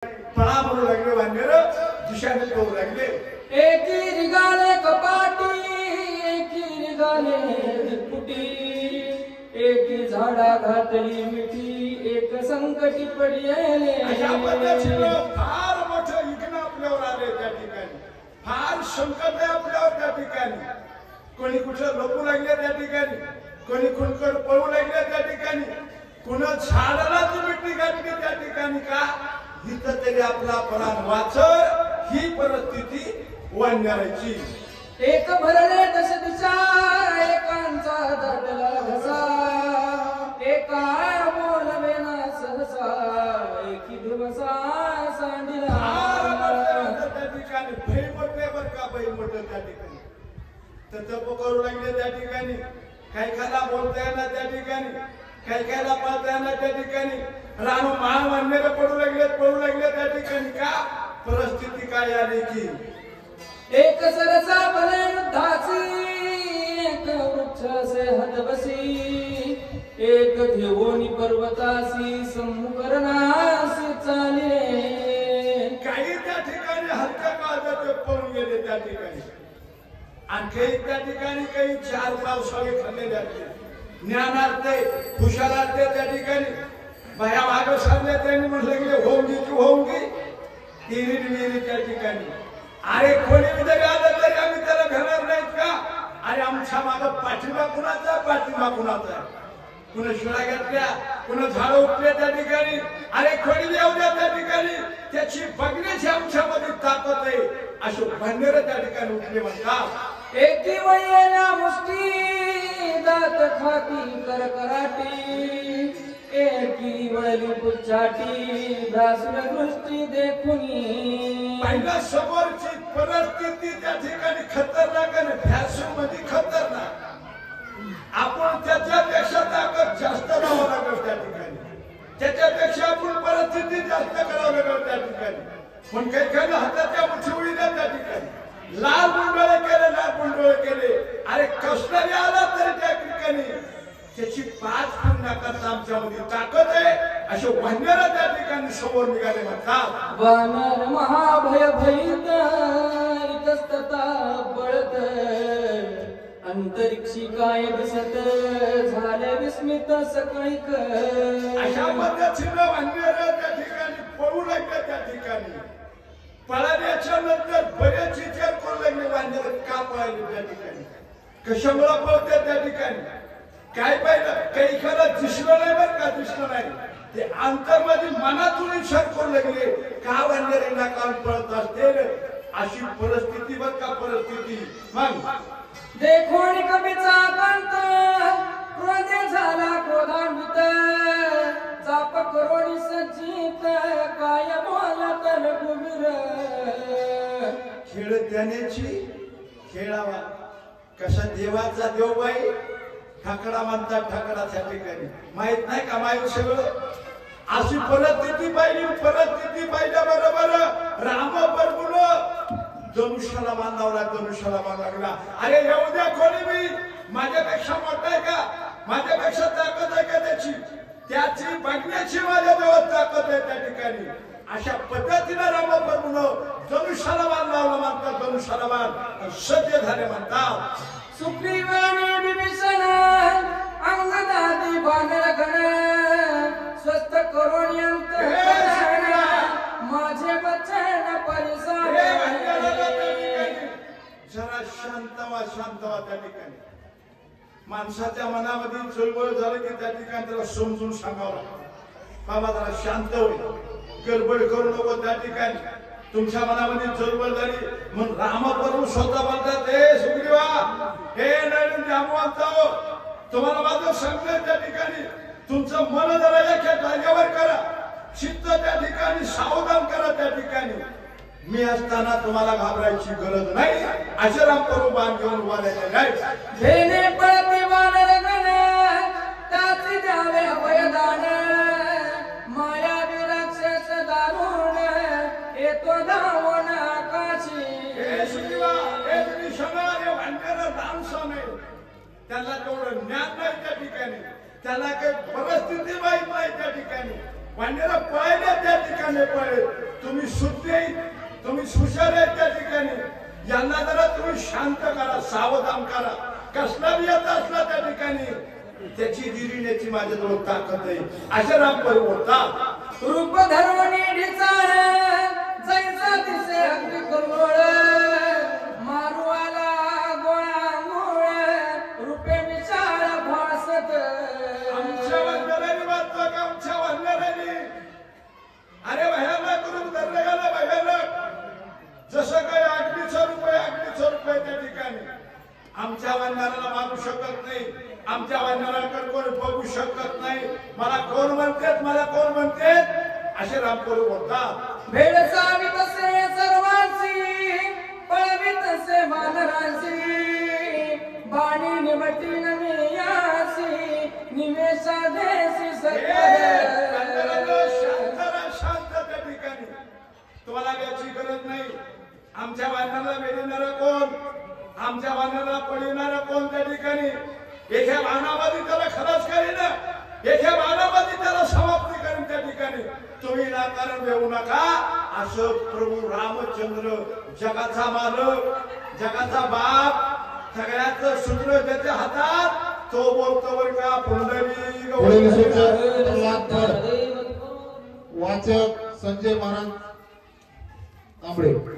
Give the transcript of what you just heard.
फळा म्हणू लागले वांगर दिशाने करू लागले एकी रिगाले कपाटी एकी रिगाले फुटी एकी झाडा घातली मिठी एक संकटी पडले अशा पद्धतीनं फार मोठं विघ्न आपल्यावर आले त्या ठिकाणी फार संकट आहे आपल्यावर त्या ठिकाणी कोणी कुठं लपू लागले त्या ठिकाणी कोणी कुणकड पळू लागले त्या ठिकाणी कुणा झाडाला ती मिठी घातली त्या ठिकाणी का हिथं तरी आपला प्राण वाचर ही परिस्थिती वाढण्याची एक भरले दश दिशा एकांचा दाटला घसा एका बोलवेना सहसा एकी दिवसा सांडिला त्या ठिकाणी भय मोठे बर का भय मोठं त्या ठिकाणी तप करू लागले त्या ठिकाणी काही खायला बोलता येणार त्या ठिकाणी काही खायला पाळता येणार त्या ठिकाणी रानू महामान्य पडू लागले त्या ठिकाणी का परिस्थिती काय आली की एक सरसा भले युद्धाची एक वृक्ष से हदवसी एक देवोनी पर्वतासी सम्मुखरणासी चाले काही त्या ठिकाणी हत्या काळजात पळून गेले त्या ठिकाणी आणखी त्या ठिकाणी काही चार पावसाळे खाल्लेले आहेत ज्ञानार्थे हुशारार्थे त्या ठिकाणी बाया मागं सांगले त्यांनी म्हटलं गेले होऊंगी तिरी त्या ठिकाणी अरे कोणी जरी आलं तरी आम्ही त्याला घेणार नाहीत का अरे आमच्या मागं पाठिंबा कुणाचा कुणा शिळा घेतल्या कुणा झाडं उठले त्या ठिकाणी अरे कोणी येऊ द्या त्या ठिकाणी त्याची बघण्याची आमच्यामध्ये ताकद आहे असे भांडेर त्या ठिकाणी उठले म्हणतात एकी वयना मुष्टी दात खाती करकराटी एकी वळली पुच्छाटी दासुर दृष्टी देखुनी पहिला समोरची परिस्थिती त्या ठिकाणी खतरनाक आणि फॅशन मध्ये खतरनाक आपण त्याच्यापेक्षा ताकद जास्त लावावं लागेल त्या ठिकाणी त्याच्यापेक्षा आपण परिस्थिती जास्त करावं लागेल त्या ठिकाणी पण काही हाताच्या मुठी उडील्या त्या ठिकाणी लाल गुंडोळे केले अरे कसलाही आला तरी त्या ठिकाणी त्याची पाच पुण्याकरता आमच्यामध्ये ताकद आहे असे वानर त्या ठिकाणी समोर निघाले म्हणतात वानर महाभय भयित इतस्तता बळत अंतरिक्षी काय दिसत झाले विस्मित सकळीक अशा पद्धतीनं वानर त्या ठिकाणी पळू लागले त्या ठिकाणी पळाल्याच्या नंतर बरेच विचार करू लागले वानर का पळाले त्या ठिकाणी कशामुळे पळते त्या ठिकाणी काय पाहिलं काही खरं दिसलं नाही बरं का दिसलं नाही ते अंतर्मध्ये मनातून विचार करू लागले का वानरेला काम पळत असते अशी परिस्थिती बघ का परिस्थिती मग देखोणी कवीचा कंत क्रोधे झाला क्रोधान्वित चाप करोणी सज्जित काय बोला तर गुमीर खेळ त्यानेची खेळावा कसा देवाचा देवबाई ठाकडा म्हणतात ठाकडा त्या ठिकाणी माहित नाही का माहित सगळं अशी परिस्थिती पाहिल्या बरोबर राम बरोबर धनुष्याला बांधावं लागला अरे येऊ द्या कोणी मी माझ्यापेक्षा मोठा आहे का माझ्यापेक्षा ताकद आहे का त्याची बघण्याची माझ्या जवळ ताकद आहे त्या ठिकाणी अशा पद्धतीने राम बरोबर धनुष्याला बांधावं म्हणतात धनुष्याला बांध सज्ज झाले म्हणतात सुग्रीवाने विभीषण अंगदादी बानर गण स्वस्थ करोण्यंत माझे वचन परिसारे जरा शांतवा त्या ठिकाणी माणसाच्या मनामध्ये चळवळ झाली की त्या ठिकाणी त्याला समजून सांगावं बाबा जरा शांत होईल गडबड करू नको त्या ठिकाणी तुमच्या मनामध्ये चळवळ झाली म्हणून रामप्रभू स्वतः म्हणतात हे सुग्रीवा हे नवीन जामवंत तुम्हाला माझं सांगतोय त्या ठिकाणी तुमचं मन जरा एका जागेवर करा चित्त त्या ठिकाणी सावधान करा त्या ठिकाणी मी असताना तुम्हाला घाबरायची गरज नाही असे रामप्रभू बाण घेऊन उभा नाही पळते वानर गण त्याचे द्यावे अभयदान माया विराक्षस दारुण येतो धावून आकाशी हे सुग्रीवा हे विषणारे वानर राम स्वामी त्याला तेवढं ज्ञान नाही त्या ठिकाणी त्याला काही परिस्थिती माहित नाही त्या ठिकाणी वानर पळायला त्या ठिकाणी पळेल तुम्ही सुज्ञ तुम्ही सुशाल आहेत त्या ठिकाणी यांना जरा तुम्ही शांत करा सावधान करा कसला बी येत असला त्या ठिकाणी त्याची गिरीण्याची माझ्याजवळ ताकद आहे असे रामपर बोलतात रूप धर्मनी ढिचाळ जैसा दिसे अगदी करोळ मारू आला गोळा मूळ रूपे विशाळ भासत आमच्या वंदनाने वाचतो का आमच्या वंदनाने अरे भयानक रूप धरलं गेलं भयानक जसं काही 800 रुपये त्या ठिकाणी आमच्या वंदनाला मारू शकत नाही आमच्या वंदनाकडे कोण बघू शकत नाही मला कोण म्हणते असे रामपुरी बोलतात भेड चावी तसे सर्वांची पळवी तसे मानरांची बाणी निमती नमियासी निमेषा देसी शांत त्या ठिकाणी तुम्हाला याची गरज नाही आमच्या वाहनाला वेढणारा कोण आमच्या वाहनाला पळविणारा कोण त्या ठिकाणी एका वाहनामध्ये त्याला खलास करीन एका वाहनामध्ये त्याला समाप्ती करीन त्या ठिकाणी तुम्ही नाकारण येऊ नका असं प्रभू रामचंद्र जगाचा मालक जगाचा बाप सगळ्याचं सूत्र त्याच्या हातात तो बोलतो बर का पुंडलिक वाचक संजय महाराज तांबडे